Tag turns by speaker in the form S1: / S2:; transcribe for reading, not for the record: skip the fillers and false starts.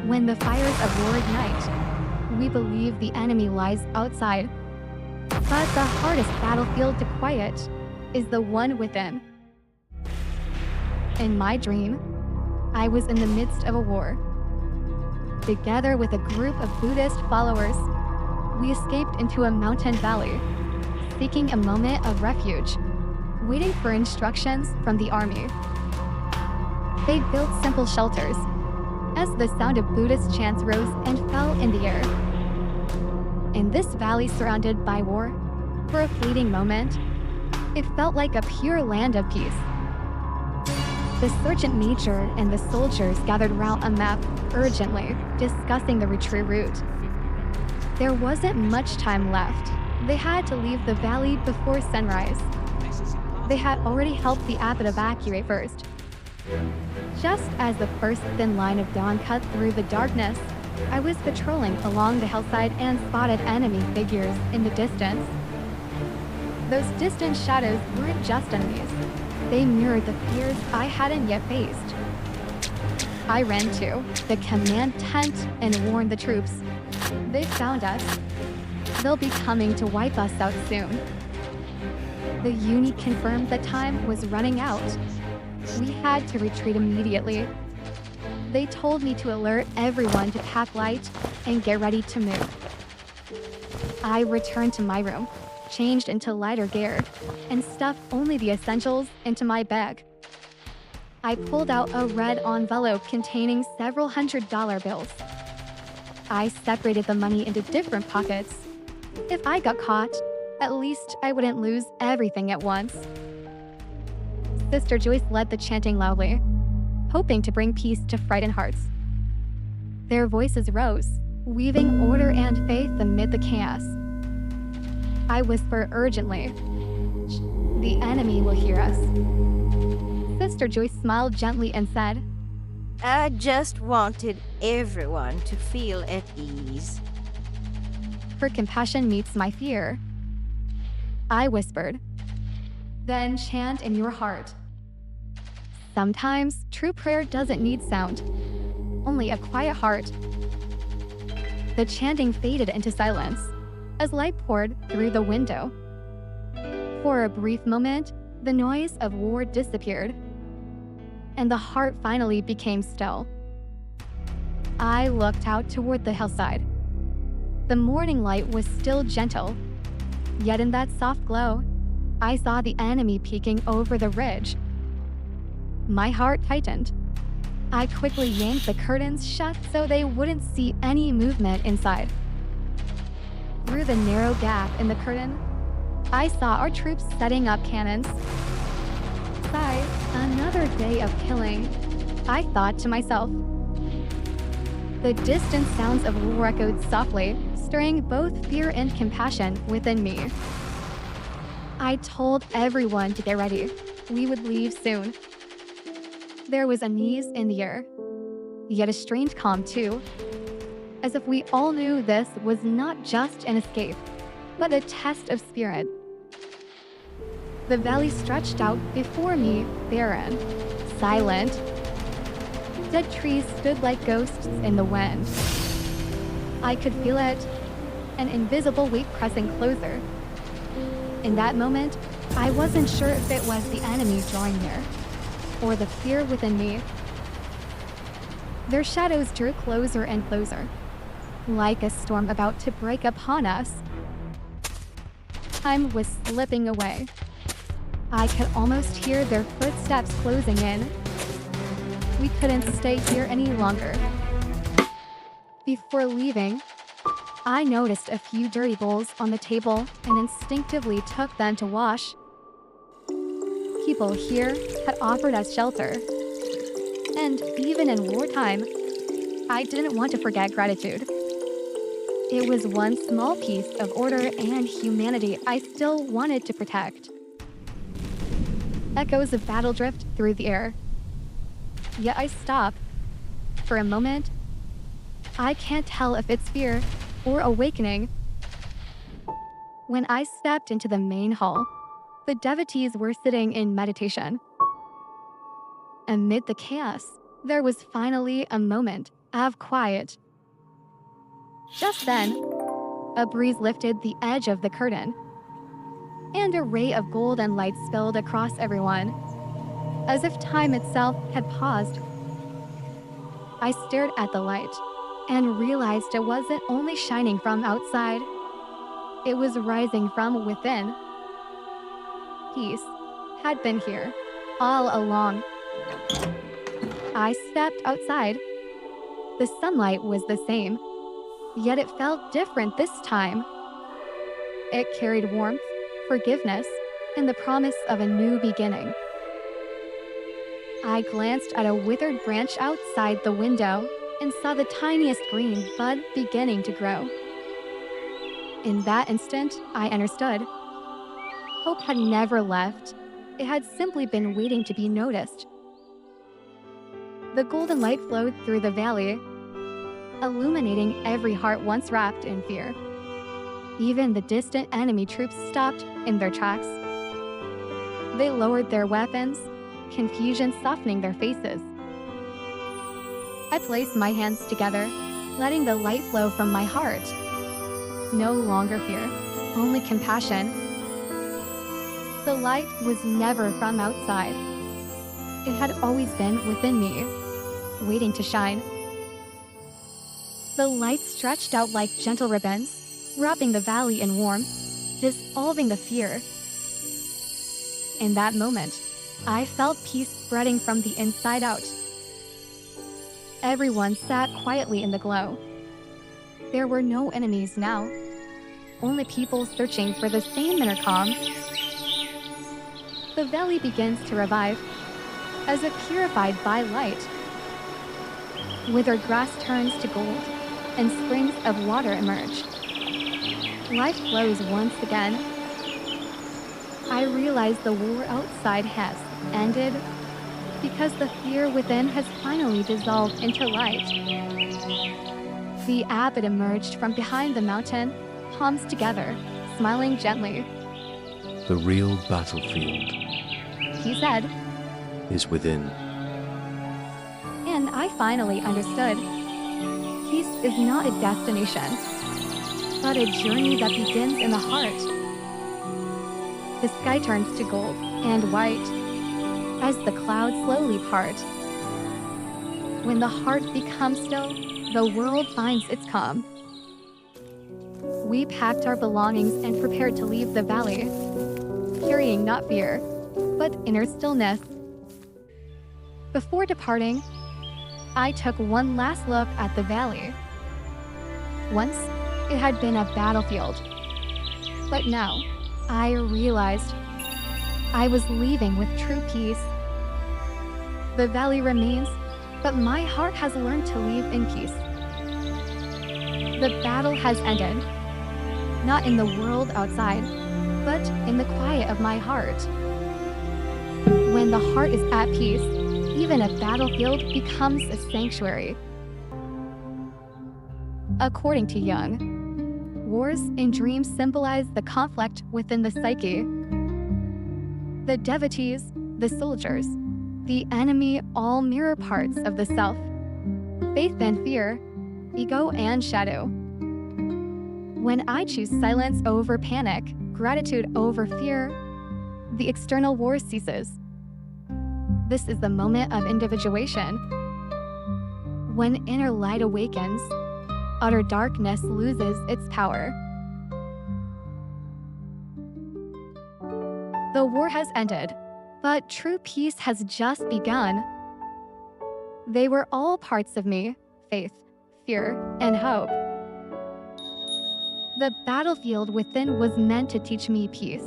S1: When the fires of war ignite, we believe the enemy lies outside. But the hardest battlefield to quiet is the one within. In my dream, I was in the midst of a war. Together with a group of Buddhist followers, we escaped into a mountain valley, seeking a moment of refuge, waiting for instructions from the army. They built simple shelters, as the sound of Buddhist chants rose and fell in the air. In this valley surrounded by war, for a fleeting moment, it felt like a pure land of peace. The sergeant major and the soldiers gathered around a map urgently, discussing the retreat route. There wasn't much time left. They had to leave the valley before sunrise. They had already helped the abbot evacuate first. Just as the first thin line of dawn cut through the darkness, I was patrolling along the hillside and spotted enemy figures in the distance. Those distant shadows weren't just enemies. They mirrored the fears I hadn't yet faced. I ran to the command tent and warned the troops. They found us. They'll be coming to wipe us out soon. The unit confirmed that time was running out. We had to retreat immediately. They told me to alert everyone to pack light and get ready to move. I returned to my room, changed into lighter gear, and stuffed only the essentials into my bag. I pulled out a red envelope containing several $100 bills. I separated the money into different pockets. If I got caught, at least I wouldn't lose everything at once. Sister Joyce led the chanting loudly, hoping to bring peace to frightened hearts. Their voices rose, weaving order and faith amid the chaos. I whisper urgently, "The enemy will hear us." Sister Joyce smiled gently and said,
S2: I just wanted everyone to feel at ease.
S1: "Her compassion meets my fear." I whispered, "Then chant in your heart." Sometimes true prayer doesn't need sound, only a quiet heart. The chanting faded into silence as light poured through the window. For a brief moment, the noise of war disappeared, and the heart finally became still. I looked out toward the hillside. The morning light was still gentle, yet in that soft glow, I saw the enemy peeking over the ridge. My heart tightened. I quickly yanked the curtains shut so they wouldn't see any movement inside. Through the narrow gap in the curtain, I saw our troops setting up cannons. Sigh, another day of killing, I thought to myself. The distant sounds of war echoed softly, stirring both fear and compassion within me. I told everyone to get ready. We would leave soon. There was unease in the air, yet a strange calm too, as if we all knew this was not just an escape, but a test of spirit. The valley stretched out before me, barren, silent. Dead trees stood like ghosts in the wind. I could feel it, an invisible weight pressing closer. In that moment, I wasn't sure if it was the enemy drawing near, or the fear within me. Their shadows drew closer and closer, like a storm about to break upon us. Time was slipping away. I could almost hear their footsteps closing in. We couldn't stay here any longer. Before leaving, I noticed a few dirty bowls on the table and instinctively took them to wash. People here had offered us shelter. And even in wartime, I didn't want to forget gratitude. It was one small piece of order and humanity I still wanted to protect. Echoes of battle drift through the air. Yet I stop. For a moment, I can't tell if it's fear or awakening. When I stepped into the main hall, the devotees were sitting in meditation. Amid the chaos, there was finally a moment of quiet. Just then, a breeze lifted the edge of the curtain, and a ray of golden light spilled across everyone, as if time itself had paused. I stared at the light and realized it wasn't only shining from outside, it was rising from within. Peace had been here all along. I stepped outside. The sunlight was the same, yet it felt different this time. It carried warmth, forgiveness, and the promise of a new beginning. I glanced at a withered branch outside the window and saw the tiniest green bud beginning to grow. In that instant, I understood. Hope had never left. It had simply been waiting to be noticed. The golden light flowed through the valley, illuminating every heart once wrapped in fear. Even the distant enemy troops stopped in their tracks. They lowered their weapons, confusion softening their faces. I placed my hands together, letting the light flow from my heart. No longer fear, only compassion. The light was never from outside. It had always been within me, waiting to shine. The light stretched out like gentle ribbons, wrapping the valley in warmth, dissolving the fear. In that moment, I felt peace spreading from the inside out. Everyone sat quietly in the glow. There were no enemies now, only people searching for the same inner calm. The valley begins to revive, as if purified by light. Withered grass turns to gold, and springs of water emerge. Life flows once again. I realize the war outside has ended because the fear within has finally dissolved into light. The abbot emerged from behind the mountain, palms together, smiling gently.
S3: The real battlefield
S1: He said,
S3: is within.
S1: and I finally understood. Peace is not a destination, but a journey that begins in the heart. The sky turns to gold and white as the clouds slowly part. When the heart becomes still, the world finds its calm. We packed our belongings and prepared to leave the valley, carrying not fear, but inner stillness. Before departing, I took one last look at the valley. Once, it had been a battlefield, but now I realized I was leaving with true peace. The valley remains, but my heart has learned to live in peace. The battle has ended, not in the world outside, but in the quiet of my heart. When the heart is at peace, even a battlefield becomes a sanctuary. According to Jung, wars in dreams symbolize the conflict within the psyche. The devotees, the soldiers, the enemy all mirror parts of the self. Faith and fear, ego and shadow. When I choose silence over panic, gratitude over fear, the external war ceases. This is the moment of individuation. When inner light awakens, utter darkness loses its power. The war has ended, but true peace has just begun. They were all parts of me: faith, fear, and hope. The battlefield within was meant to teach me peace.